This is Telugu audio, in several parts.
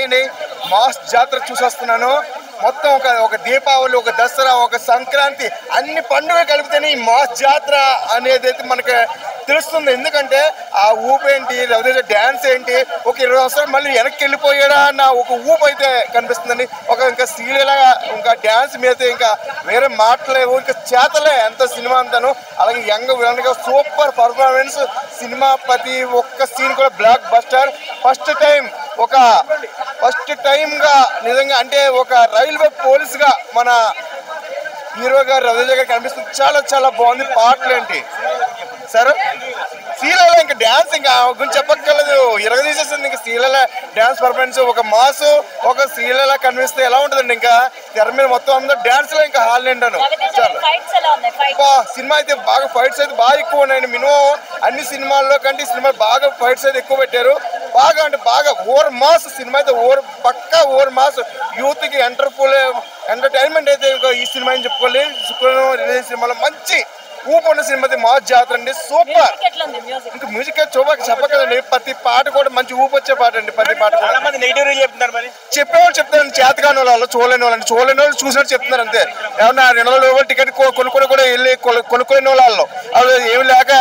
ఏంటి మాస్ జాతర చూసొస్తున్నాను. మొత్తం ఒక దీపావళి, ఒక దసరా, ఒక సంక్రాంతి అన్ని పండుగలు కలిపితేనే ఈ మాస్ జాతర అనేది అయితే మనకి తెలుస్తుంది. ఎందుకంటే ఆ ఊపు ఏంటి, రవితేజ డ్యాన్స్ ఏంటి, ఒక 20 సంవత్సరాలు మళ్ళీ వెనక్కి వెళ్ళిపోయాడా అన్న ఒక ఊపు అయితే కనిపిస్తుందండి. ఇంకా సీరియల్గా ఇంకా డ్యాన్స్ మీద ఇంకా వేరే మాటలేవు, ఇంకా చేతలే ఎంత సినిమా అంతాను. అలాగే యంగ్ విలన్గా సూపర్ పర్ఫార్మెన్స్ సినిమా, ప్రతి ఒక్క సీన్ కూడా బ్లాక్ బస్టర్. ఫస్ట్ టైంగా నిజంగా అంటే ఒక రైల్వే పోలీస్గా మన హీరో గారు రవితేజ గారు కనిపిస్తుంది. చాలా చాలా బాగుంది. పాటలు ఏంటి సార్, సీరియల్ ఇంకా డ్యాన్స్ ఇంకా గురించి చెప్పక్కర్లేదు, ఇరగదీసేసింది. ఇంకా సీరియల్ డ్యాన్స్ పర్ఫార్మెన్స్ ఒక మాసు, ఒక సీరియల్ కనిపిస్తే ఎలా ఉంటుందండి. ఇంకా తెర మీద మొత్తం అందరూ డ్యాన్స్ లో ఇంకా హాల్ నిండాను. సినిమా అయితే బాగా ఫైట్స్ అయితే బాగా ఎక్కువ ఉన్నాయండి. మినిమం అన్ని సినిమాల్లో కంటే ఈ సినిమా బాగా ఫైట్స్ అయితే ఎక్కువ పెట్టారు. బాగా అంటే బాగా ఓవర్ మాస్ సినిమా అయితే పక్కా ఓవర్ మాస్ యూత్ కి ఎంటర్టైన్మెంట్ అయితే ఇంకా ఈ సినిమా అని చెప్పుకోవాలి. శుక్రవారం రిలీజ్ సినిమాలో మంచి ఊపు ఉన్న సినిమా మాస్ జాతర అండి. సూపర్. ఇంకా మ్యూజిక్ చెప్పకదండి, ప్రతి పాట కూడా మంచి ఊపు వచ్చే పాట అండి. ప్రతి పాట చెప్పేవాళ్ళు చెప్తారు, చేతకాని వాళ్ళు చూడలేని వాళ్ళు చూసినట్టు చెప్తున్నారు అంతే. ఏమన్నా 200 రూపాయలు టికెట్ కొనుక్కొని కూడా వెళ్ళి కొనుక్కోలేని వాళ్ళు ఏమి లేక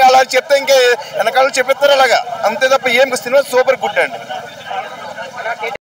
అలా చెప్తే ఇంకా వెనకాల చెప్పిస్తారు అలాగా అంతే తప్ప ఏం సినిమా సూపర్ గుడ్ అండి.